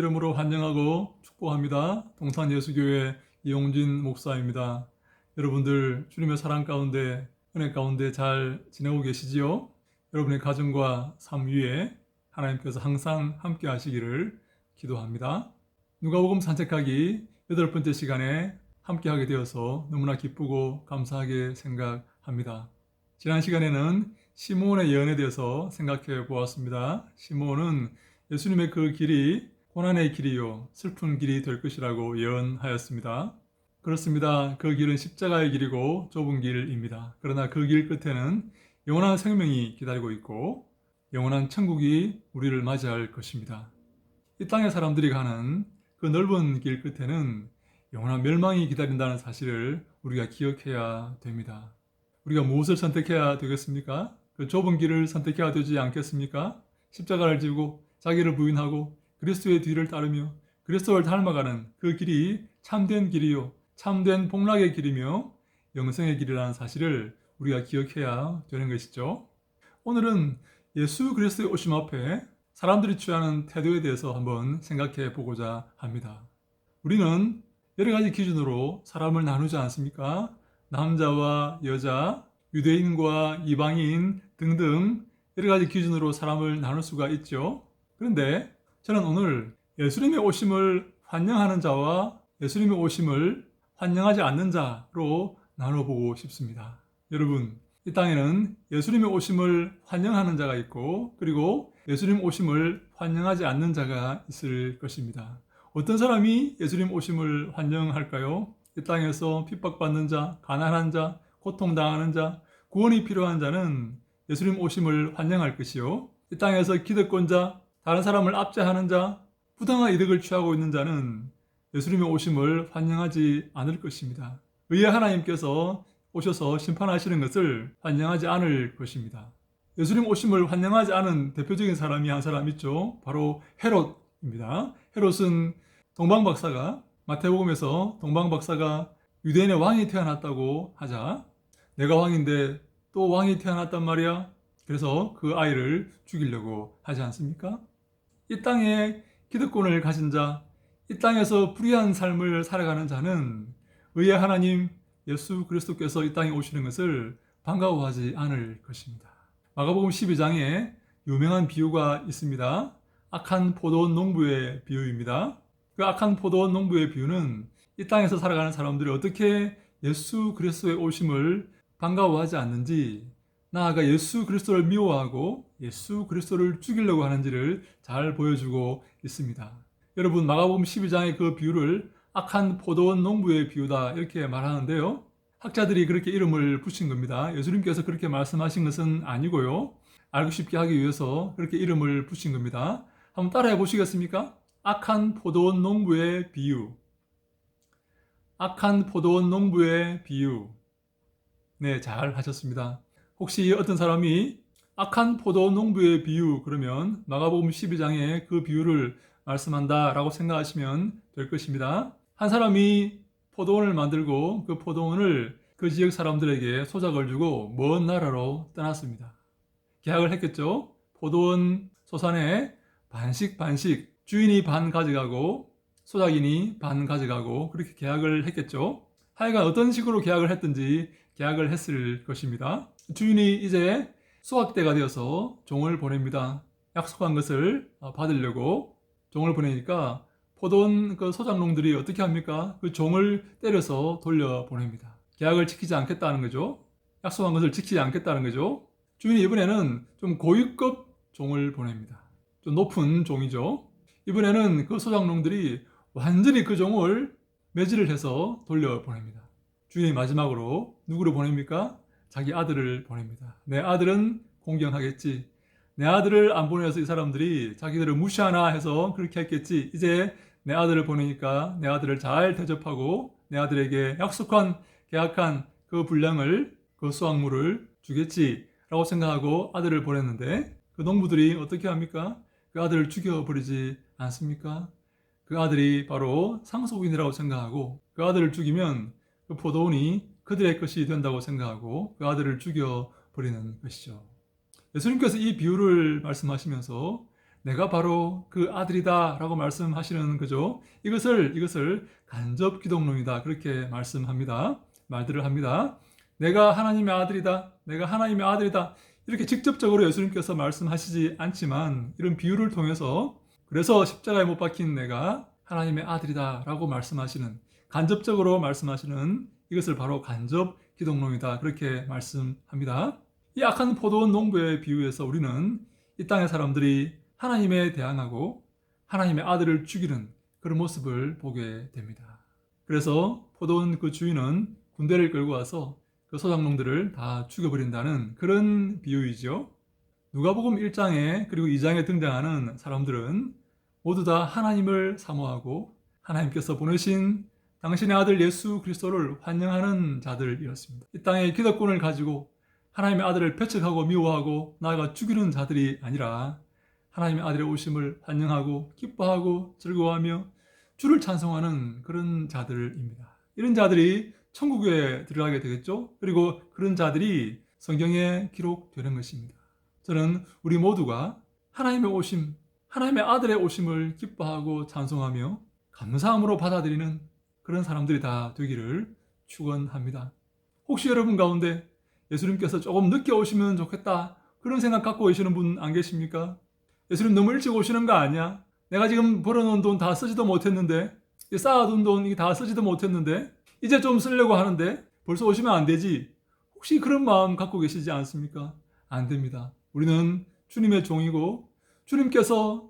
이름으로 환영하고 축복합니다. 동산예수교회 이용진 목사입니다. 여러분들 주님의 사랑 가운데 은혜 가운데 잘 지내고 계시지요? 여러분의 가정과 삶 위에 하나님께서 항상 함께 하시기를 기도합니다. 누가복음 산책하기 8번째 시간에 함께 하게 되어서 너무나 기쁘고 감사하게 생각합니다. 지난 시간에는 시므온의 예언에 대해서 생각해 보았습니다. 시므온은 예수님의 그 길이 고난의 길이요 슬픈 길이 될 것이라고 예언하였습니다. 그렇습니다. 그 길은 십자가의 길이고 좁은 길입니다. 그러나 그 길 끝에는 영원한 생명이 기다리고 있고 영원한 천국이 우리를 맞이할 것입니다. 이 땅의 사람들이 가는 그 넓은 길 끝에는 영원한 멸망이 기다린다는 사실을 우리가 기억해야 됩니다. 우리가 무엇을 선택해야 되겠습니까? 그 좁은 길을 선택해야 되지 않겠습니까? 십자가를 지고 자기를 부인하고 그리스도의 뒤를 따르며 그리스도를 닮아가는 그 길이 참된 길이요 참된 복락의 길이며 영생의 길이라는 사실을 우리가 기억해야 되는 것이죠. 오늘은 예수 그리스도의 오심 앞에 사람들이 취하는 태도에 대해서 한번 생각해 보고자 합니다. 우리는 여러 가지 기준으로 사람을 나누지 않습니까? 남자와 여자, 유대인과 이방인 등등 여러 가지 기준으로 사람을 나눌 수가 있죠. 그런데 저는 오늘 예수님의 오심을 환영하는 자와 예수님의 오심을 환영하지 않는 자로 나눠보고 싶습니다. 여러분, 이 땅에는 예수님의 오심을 환영하는 자가 있고 그리고 예수님 오심을 환영하지 않는 자가 있을 것입니다. 어떤 사람이 예수님 오심을 환영할까요? 이 땅에서 핍박받는 자, 가난한 자, 고통당하는 자, 구원이 필요한 자는 예수님 오심을 환영할 것이요. 이 땅에서 기득권자, 다른 사람을 압제하는 자, 부당한 이득을 취하고 있는 자는 예수님의 오심을 환영하지 않을 것입니다. 의의 하나님께서 오셔서 심판하시는 것을 환영하지 않을 것입니다. 예수님 오심을 환영하지 않은 대표적인 사람이 한 사람 있죠. 바로 헤롯입니다. 헤롯은 동방박사가 마태복음에서 동방박사가 유대인의 왕이 태어났다고 하자 내가 왕인데 또 왕이 태어났단 말이야. 그래서 그 아이를 죽이려고 하지 않습니까? 이 땅에 기득권을 가진 자, 이 땅에서 불의한 삶을 살아가는 자는 의의 하나님 예수 그리스도께서 이 땅에 오시는 것을 반가워하지 않을 것입니다. 마가복음 12장에 유명한 비유가 있습니다. 악한 포도원 농부의 비유입니다. 그 악한 포도원 농부의 비유는 이 땅에서 살아가는 사람들이 어떻게 예수 그리스도의 오심을 반가워하지 않는지, 나아가 예수 그리스도를 미워하고 예수 그리스도를 죽이려고 하는지를 잘 보여주고 있습니다. 여러분, 마가복음 12장의 그 비유를 악한 포도원 농부의 비유다 이렇게 말하는데요. 학자들이 그렇게 이름을 붙인 겁니다. 예수님께서 그렇게 말씀하신 것은 아니고요. 알고 쉽게 하기 위해서 그렇게 이름을 붙인 겁니다. 한번 따라해 보시겠습니까? 악한 포도원 농부의 비유. 악한 포도원 농부의 비유. 네, 잘 하셨습니다. 혹시 어떤 사람이 악한 포도원 농부의 비유 그러면 마가복음 12장에 그 비유를 말씀한다 라고 생각하시면 될 것입니다. 한 사람이 포도원을 만들고 그 포도원을 그 지역 사람들에게 소작을 주고 먼 나라로 떠났습니다. 계약을 했겠죠. 포도원 소산에 반씩 주인이 반 가져가고 소작인이 반 가져가고 그렇게 계약을 했겠죠. 하여간 어떤 식으로 계약을 했든지 계약을 했을 것입니다. 주인이 이제 수확 때가 되어서 종을 보냅니다. 약속한 것을 받으려고 종을 보내니까 포도원 그 소작농들이 어떻게 합니까? 그 종을 때려서 돌려보냅니다. 계약을 지키지 않겠다는 거죠. 약속한 것을 지키지 않겠다는 거죠. 주인이 이번에는 좀 고위급 종을 보냅니다. 좀 높은 종이죠. 이번에는 그 소작농들이 완전히 그 종을 매질을 해서 돌려보냅니다. 주인이 마지막으로 누구를 보냅니까? 자기 아들을 보냅니다. 내 아들은 공경하겠지. 내 아들을 안 보내서 이 사람들이 자기들을 무시하나 해서 그렇게 했겠지. 이제 내 아들을 보내니까 내 아들을 잘 대접하고 내 아들에게 약속한 계약한 그 분량을 그 수확물을 주겠지 라고 생각하고 아들을 보냈는데 그 농부들이 어떻게 합니까? 그 아들을 죽여버리지 않습니까? 그 아들이 바로 상속인이라고 생각하고 그 아들을 죽이면 그 포도원이 그들의 것이 된다고 생각하고 그 아들을 죽여버리는 것이죠. 예수님께서 이 비유를 말씀하시면서 내가 바로 그 아들이다 라고 말씀하시는 거죠. 이것을 간접 기독론이다 그렇게 말씀합니다. 말들을 합니다. 내가 하나님의 아들이다. 내가 하나님의 아들이다. 이렇게 직접적으로 예수님께서 말씀하시지 않지만 이런 비유를 통해서 그래서 십자가에 못 박힌 내가 하나님의 아들이다 라고 말씀하시는 간접적으로 말씀하시는 이것을 바로 간접 기독론이다 그렇게 말씀합니다. 이 악한 포도원 농부의 비유에서 우리는 이 땅의 사람들이 하나님에 대항하고 하나님의 아들을 죽이는 그런 모습을 보게 됩니다. 그래서 포도원 그 주인은 군대를 끌고 와서 그 소작농들을 다 죽여버린다는 그런 비유이죠. 누가복음 1장에 그리고 2장에 등장하는 사람들은 모두 다 하나님을 사모하고 하나님께서 보내신 당신의 아들 예수 그리스도를 환영하는 자들이었습니다. 이 땅에 기득권을 가지고 하나님의 아들을 배척하고 미워하고 나아가 죽이는 자들이 아니라 하나님의 아들의 오심을 환영하고 기뻐하고 즐거워하며 주를 찬송하는 그런 자들입니다. 이런 자들이 천국에 들어가게 되겠죠. 그리고 그런 자들이 성경에 기록되는 것입니다. 저는 우리 모두가 하나님의 오심, 하나님의 아들의 오심을 기뻐하고 찬송하며 감사함으로 받아들이는 그런 사람들이 다 되기를 축원합니다. 혹시 여러분 가운데 예수님께서 조금 늦게 오시면 좋겠다 그런 생각 갖고 계시는 분 안 계십니까? 예수님 너무 일찍 오시는 거 아니야? 내가 지금 벌어놓은 돈 다 쓰지도 못했는데 쌓아둔 돈 다 쓰지도 못했는데 이제 좀 쓰려고 하는데 벌써 오시면 안 되지? 혹시 그런 마음 갖고 계시지 않습니까? 안 됩니다. 우리는 주님의 종이고 주님께서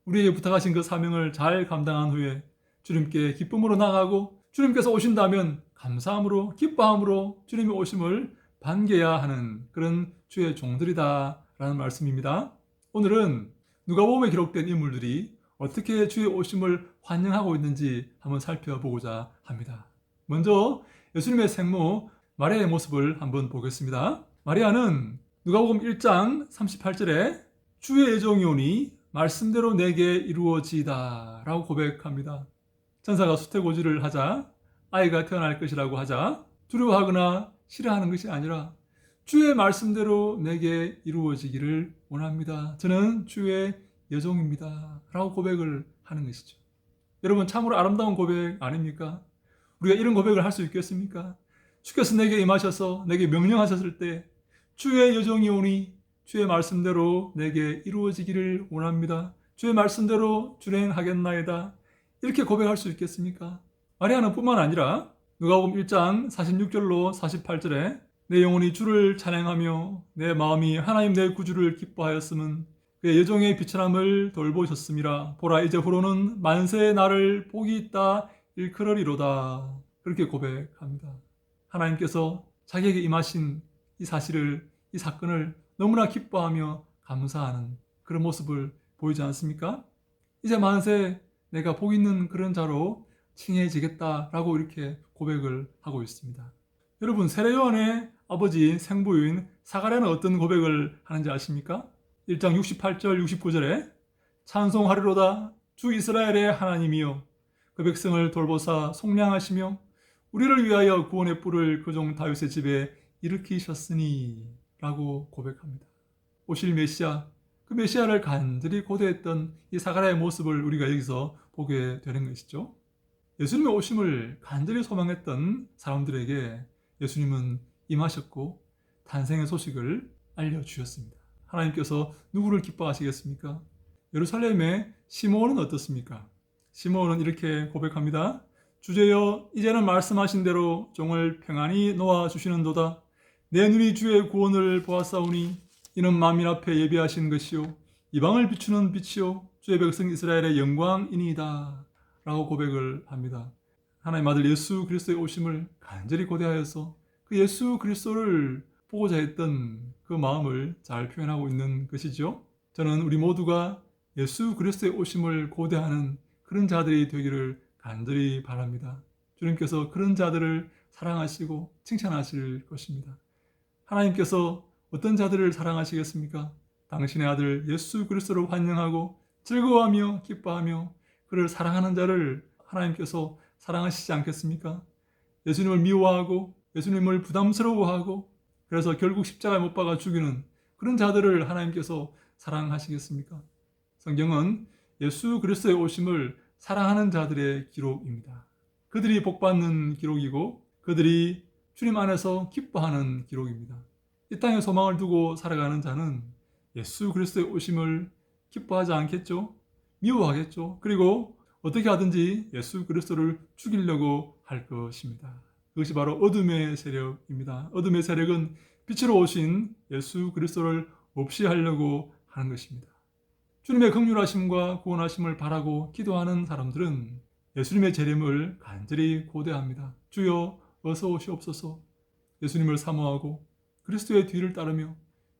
우리에게 부탁하신 그 사명을 잘 감당한 후에 주님께 기쁨으로 나가고 주님께서 오신다면 감사함으로 기뻐함으로 주님의 오심을 반겨야 하는 그런 주의 종들이다 라는 말씀입니다. 오늘은 누가복음에 기록된 인물들이 어떻게 주의 오심을 환영하고 있는지 한번 살펴보고자 합니다. 먼저 예수님의 생모 마리아의 모습을 한번 보겠습니다. 마리아는 누가복음 1장 38절에 주의 예정이 오니 말씀대로 내게 이루어지이다 라고 고백합니다. 천사가 수태고지를 하자 아이가 태어날 것이라고 하자 두려워하거나 싫어하는 것이 아니라 주의 말씀대로 내게 이루어지기를 원합니다. 저는 주의 여종입니다 라고 고백을 하는 것이죠. 여러분 참으로 아름다운 고백 아닙니까? 우리가 이런 고백을 할 수 있겠습니까? 주께서 내게 임하셔서 내게 명령하셨을 때 주의 여종이 오니 주의 말씀대로 내게 이루어지기를 원합니다. 주의 말씀대로 준행하겠나이다. 이렇게 고백할 수 있겠습니까? 마리아는 뿐만 아니라 누가복음 1장 46절로 48절에 내 영혼이 주를 찬양하며 내 마음이 하나님 내 구주를 기뻐하였음은 그의 여종의 비천함을 돌보셨음이라. 보라 이제후로는 만세의 날을 복이 있다 일컬으리로다. 그렇게 고백합니다. 하나님께서 자기에게 임하신 이 사실을, 이 사건을 너무나 기뻐하며 감사하는 그런 모습을 보이지 않습니까? 이제 만세 내가 복 있는 그런 자로 칭해지겠다라고 이렇게 고백을 하고 있습니다. 여러분 세례요한의 아버지 생부인 사가랴는 어떤 고백을 하는지 아십니까? 1장 68절 69절에 찬송하리로다 주 이스라엘의 하나님이여 그 백성을 돌보사 속량하시며 우리를 위하여 구원의 뿔을 그 종 다윗의 집에 일으키셨으니 라고 고백합니다. 오실 메시아, 그 메시아를 간절히 고대했던 이 사가랴의 모습을 우리가 여기서 보게 되는 것이죠. 예수님의 오심을 간절히 소망했던 사람들에게 예수님은 임하셨고 탄생의 소식을 알려주셨습니다. 하나님께서 누구를 기뻐하시겠습니까? 예루살렘의 시므온은 어떻습니까? 시므온은 이렇게 고백합니다. 주제여 이제는 말씀하신 대로 종을 평안히 놓아주시는도다. 내 눈이 주의 구원을 보았사오니 이는 만민 앞에 예비하신 것이요 이방을 비추는 빛이요 주의 백성 이스라엘의 영광이니이다 라고 고백을 합니다. 하나님 아들 예수 그리스도의 오심을 간절히 고대하여서 그 예수 그리스도를 보고자 했던 그 마음을 잘 표현하고 있는 것이죠. 저는 우리 모두가 예수 그리스도의 오심을 고대하는 그런 자들이 되기를 간절히 바랍니다. 주님께서 그런 자들을 사랑하시고 칭찬하실 것입니다. 하나님께서 어떤 자들을 사랑하시겠습니까? 당신의 아들 예수 그리스도를 환영하고 즐거워하며 기뻐하며 그를 사랑하는 자를 하나님께서 사랑하시지 않겠습니까? 예수님을 미워하고 예수님을 부담스러워하고 그래서 결국 십자가에 못 박아 죽이는 그런 자들을 하나님께서 사랑하시겠습니까? 성경은 예수 그리스도의 오심을 사랑하는 자들의 기록입니다. 그들이 복받는 기록이고 그들이 주님 안에서 기뻐하는 기록입니다. 이 땅에 소망을 두고 살아가는 자는 예수 그리스도의 오심을 기뻐하지 않겠죠? 미워하겠죠? 그리고 어떻게 하든지 예수 그리스도를 죽이려고 할 것입니다. 그것이 바로 어둠의 세력입니다. 어둠의 세력은 빛으로 오신 예수 그리스도를 없이 하려고 하는 것입니다. 주님의 긍휼하심과 구원하심을 바라고 기도하는 사람들은 예수님의 재림을 간절히 고대합니다. 주여 어서 오시옵소서. 예수님을 사모하고 그리스도의 뒤를 따르며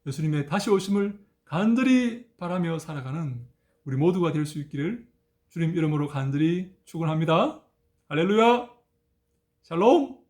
예수님의 다시 오심을 간절히 바라며 살아가는 우리 모두가 될 수 있기를 주님 이름으로 간절히 축원합니다. 할렐루야. 샬롬.